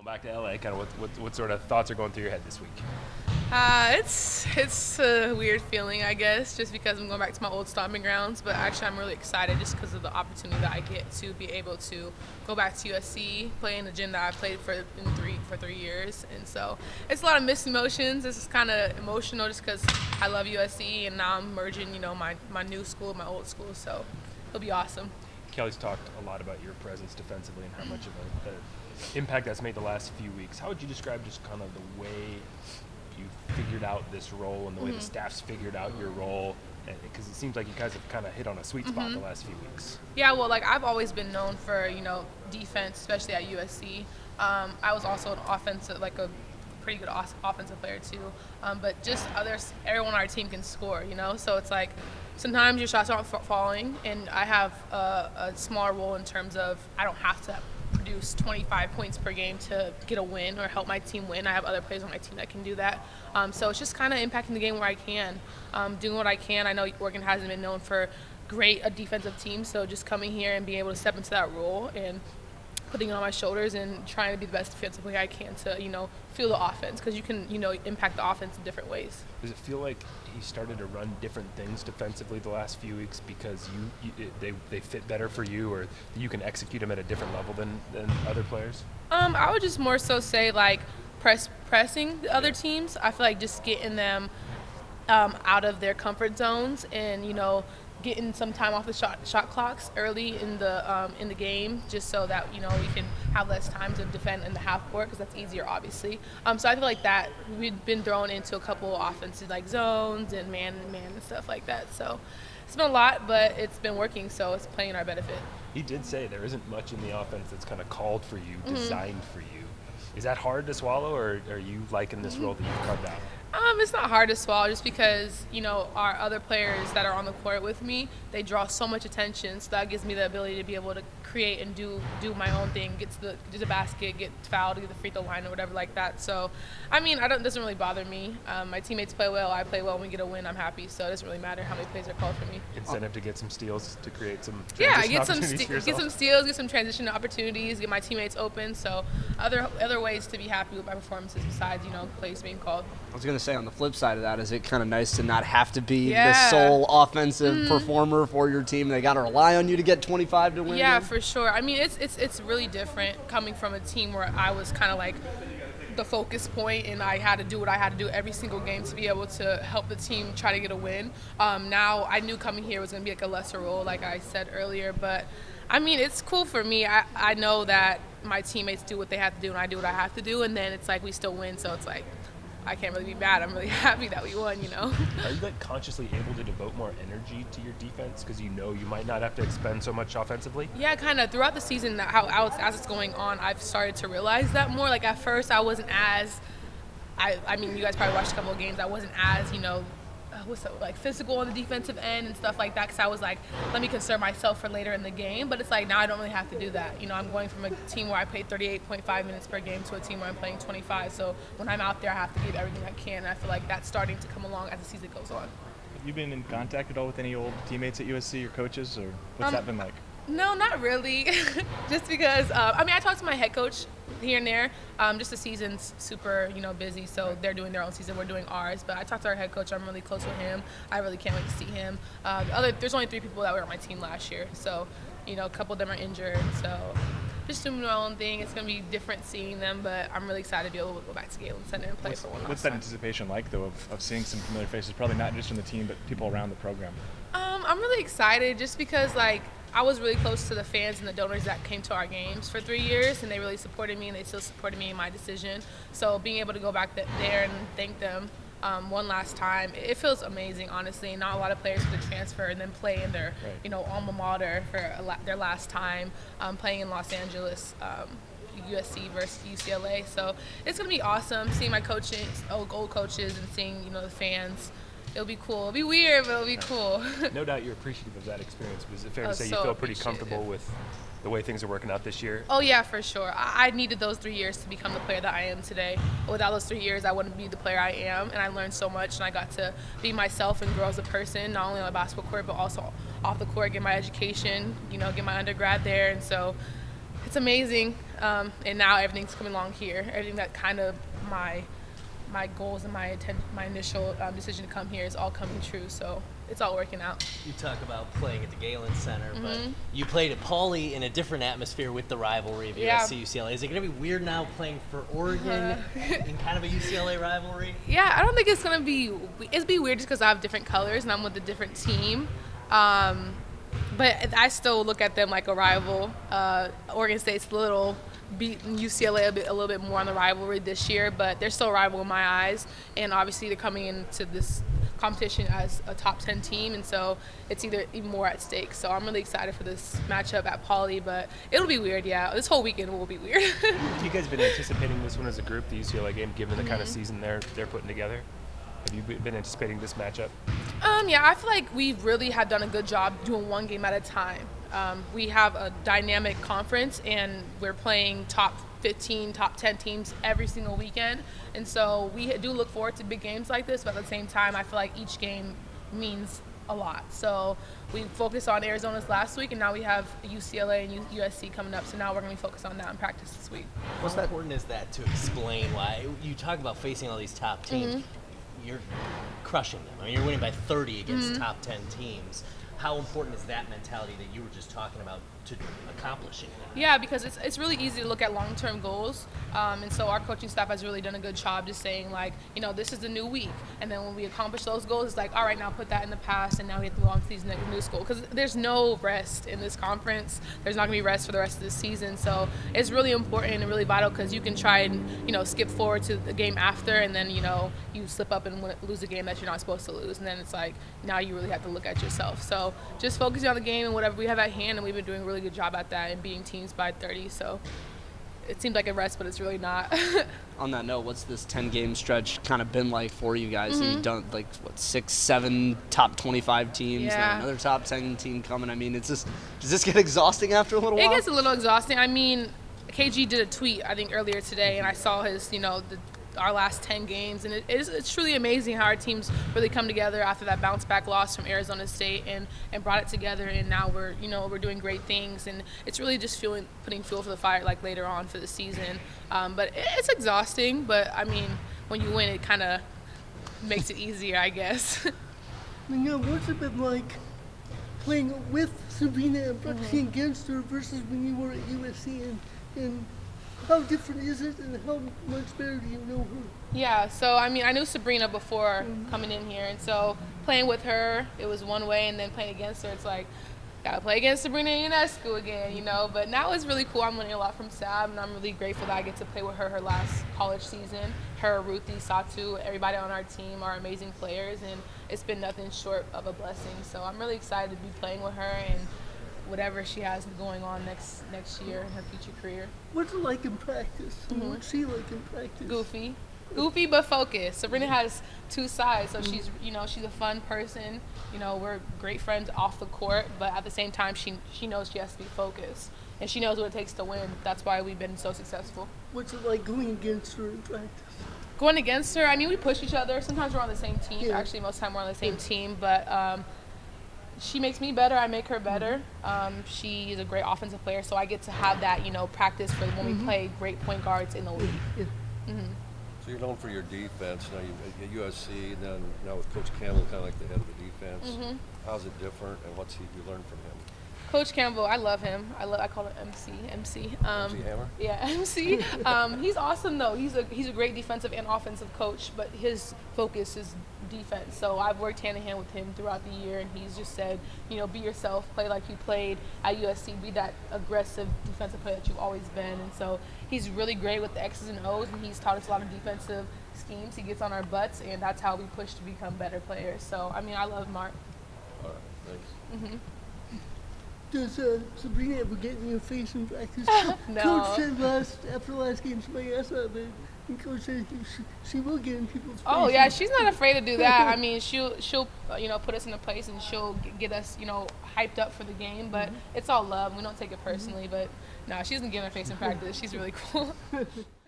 back to LA. Kind of what sort of thoughts are going through your head this week? It's a weird feeling, I guess, just because I'm going back to my old stomping grounds. But actually, I'm really excited just because of the opportunity that I get to be able to go back to USC, play in the gym that I played for 3 years, and so it's a lot of mixed emotions. This is kind of emotional just because I love USC, and now I'm merging, my new school, with my old school. So it'll be awesome. Kelly's talked a lot about your presence defensively and how much of a impact that's made the last few weeks. How would you describe just kind of the way you figured out this role and the way the staff's figured out your role? Because it seems like you guys have kind of hit on a sweet spot the last few weeks. Yeah, well, I've always been known for, defense, especially at USC. I was also an offensive, a pretty good offensive player too. But just everyone on our team can score, So it's like sometimes your shots aren't falling, and I have a smaller role in terms of I don't have to produce 25 points per game to get a win or help my team win. I have other players on my team that can do that. So it's just kind of impacting the game where I can, doing what I can. I know Oregon hasn't been known for great a defensive team, so just coming here and being able to step into that role and putting it on my shoulders and trying to be the best defensive player I can to, feel the offense, because you can, impact the offense in different ways. Does it feel like he started to run different things defensively the last few weeks because they fit better for you, or you can execute them at a different level than other players? I would just more so say pressing the other teams. I feel like just getting them out of their comfort zones and, getting some time off the shot clocks early in the game, just so that we can have less time to defend in the half court, because that's easier, obviously. So I feel like that we've been thrown into a couple of offenses like zones and man and stuff like that. So it's been a lot, but it's been working, so it's playing in our benefit. He did say there isn't much in the offense that's kind of called for you, designed for you. Is that hard to swallow, or are you liking this role that you've carved out? It's not hard to swallow, just because, our other players that are on the court with me, they draw so much attention, so that gives me the ability to be able to create and do my own thing, get to the basket, get fouled, get the free throw line or whatever like that. So, it doesn't really bother me. My teammates play well, I play well. When we get a win, I'm happy, so it doesn't really matter how many plays are called for me. Incentive to get some steals to create some get some steals, get some transition opportunities, get my teammates open. So other ways to be happy with my performances besides, plays being called. I was going to say, on the flip side of that, is it kind of nice to not have to be the sole offensive performer for your team? They got to rely on you to get 25 to win? Yeah, for sure. It's really different coming from a team where I was kind of like the focus point, and I had to do what I had to do every single game to be able to help the team try to get a win. Now, I knew coming here was going to be like a lesser role, like I said earlier, but it's cool for me. I know that my teammates do what they have to do, and I do what I have to do, and then it's like we still win, so it's like I can't really be mad. I'm really happy that we won, Are you consciously able to devote more energy to your defense because you might not have to expend so much offensively? Yeah, kind of. Throughout the season, as it's going on, I've started to realize that more. Like, at first, I wasn't as you guys probably watched a couple of games. I wasn't as, physical on the defensive end and stuff like that, because I was like, let me conserve myself for later in the game. But it's like, now I don't really have to do that. I'm going from a team where I played 38.5 minutes per game to a team where I'm playing 25. So when I'm out there, I have to give everything I can. And I feel like that's starting to come along as the season goes on. Have you been in contact at all with any old teammates at USC or coaches, or what's that been like? No, not really. Just because, I talked to my head coach here and there. Just the season's super, busy, so they're doing their own season, we're doing ours. But I talked to our head coach. I'm really close with him. I really can't wait to see him. There's only 3 people that were on my team last year, so, a couple of them are injured. So just doing my own thing. It's going to be different seeing them, but I'm really excited to be able to go back to Galen Center and play for one last What's that time. anticipation like, though, of seeing some familiar faces, probably not just from the team, but people around the program? I'm really excited just because, I was really close to the fans and the donors that came to our games for 3 years, and they really supported me, and they still supported me in my decision. So being able to go back there and thank them one last time, it feels amazing, honestly. Not a lot of players get to transfer and then play in their, alma mater for their last time playing in Los Angeles. USC versus UCLA. So it's going to be awesome seeing my coaches, old coaches, and seeing, the fans. It'll be cool. It'll be weird, but it'll be cool. No doubt you're appreciative of that experience. Was it fair to say so you feel pretty comfortable with the way things are working out this year? Oh, yeah, for sure. I needed those 3 years to become the player that I am today. Without those 3 years, I wouldn't be the player I am, and I learned so much, and I got to be myself and grow as a person, not only on the basketball court, but also off the court, get my education, get my undergrad there, and so It's amazing, and now everything's coming along here. Everything that kind of my goals and my initial decision to come here is all coming true. So it's all working out. You talk about playing at the Galen Center, but you played at Pauley in a different atmosphere with the rivalry of USC UCLA. Is it going to be weird now playing for Oregon in kind of a UCLA rivalry? Yeah, I don't think it's going to be. It'll be weird just because I have different colors and I'm with a different team. But I still look at them like a rival. Oregon State's beating UCLA a little bit more on the rivalry this year, but they're still a rival in my eyes. And obviously they're coming into this competition as a top 10 team, and so it's even more at stake. So I'm really excited for this matchup at Pauley, but it'll be weird, yeah. This whole weekend will be weird. Have you guys been anticipating this one as a group, the UCLA game, given the kind of season they're putting together? Have you been anticipating this matchup? Yeah, I feel like we really have done a good job doing one game at a time. We have a dynamic conference, and we're playing top 15, top 10 teams every single weekend. And so we do look forward to big games like this, but at the same time, I feel like each game means a lot. So we focused on Arizona's last week, and now we have UCLA and USC coming up. So now we're going to be focused on that in practice this week. How important is that to explain why you talk about facing all these top teams? You're crushing them. I mean, you're winning by 30 against top 10 teams. How important is that mentality that you were just talking about to accomplishing that? Yeah, because it's really easy to look at long-term goals, and so our coaching staff has really done a good job just saying, like, you know, this is the new week, and then when we accomplish those goals, it's like, all right, now put that in the past, and now we have to go on to these new goals, because there's no rest in this conference. There's not going to be rest for the rest of the season, so it's really important and really vital, because you can try and, you know, skip forward to the game after, and then, you know, you slip up and lose a game that you're not supposed to lose, and then it's like, now you really have to look at yourself. So just focusing on the game and whatever we have at hand, and we've been doing a really good job at that and beating teams by 30. So it seems like a rest, but it's really not. On that note, what's this 10-game stretch kind of been like for you guys? You've done, like, what, 6, 7 top 25 teams, then another top 10 team coming. I mean, does this get exhausting after a little while? It gets a little exhausting. I mean, KG did a tweet, I think, earlier today, and I saw his, you know, our last 10 games, and it's truly amazing how our teams really come together after that bounce back loss from Arizona State and brought it together, and now we're doing great things, and it's really just putting fuel for the fire, like, later on for the season. But it's exhausting, but I mean, when you win, it kind of makes it easier, I guess. What's it been like playing with Sabrina and practicing against her versus when you were at USC, and how different is it, and how much better do you know her? Yeah, so I mean, I knew Sabrina before coming in here, and so playing with her, it was one way, and then playing against her, it's like, gotta play against Sabrina Ionescu again, you know. But now it's really cool. I'm learning a lot from Sab, and I'm really grateful that I get to play with her last college season. Her, Ruthie, Satu, everybody on our team are amazing players, and it's been nothing short of a blessing. So I'm really excited to be playing with her and whatever she has going on next year in her future career. What's it like in practice? What's she like in practice? Goofy but focused. Sabrina has two sides, so she's a fun person. You know, we're great friends off the court, but at the same time, she knows she has to be focused, and she knows what it takes to win. That's why we've been so successful. What's it like going against her in practice? Going against her, I mean, we push each other. Sometimes we're on the same team. Yeah. Actually, most of the time we're on the same team, but she makes me better. I make her better. She is a great offensive player, so I get to have that, you know, practice for when we play great point guards in the league. So you're known for your defense. Now you at USC, then now with Coach Campbell, kind of like the head of the defense. How's it different, and what's you learned from him? Coach Campbell, I love him. I call him MC. MC Hammer? Yeah, MC. He's awesome though. He's a great defensive and offensive coach, but his focus is defense. So I've worked hand in hand with him throughout the year, and he's just said, you know, be yourself, play like you played at USC, be that aggressive defensive player that you've always been. And so he's really great with the X's and O's, and he's taught us a lot of defensive schemes. He gets on our butts, and that's how we push to become better players. So I mean, I love Mark. All right, thanks. Does Sabrina ever get in your face in practice? No. Coach said after the last game, somebody asked about it, and Coach said she will get in people's faces. Oh yeah, she's not afraid to do that. I mean, she'll you know, put us in a place, and she'll get us, you know, hyped up for the game. But it's all love. We don't take it personally. But no, she doesn't get in her face in practice. She's really cool.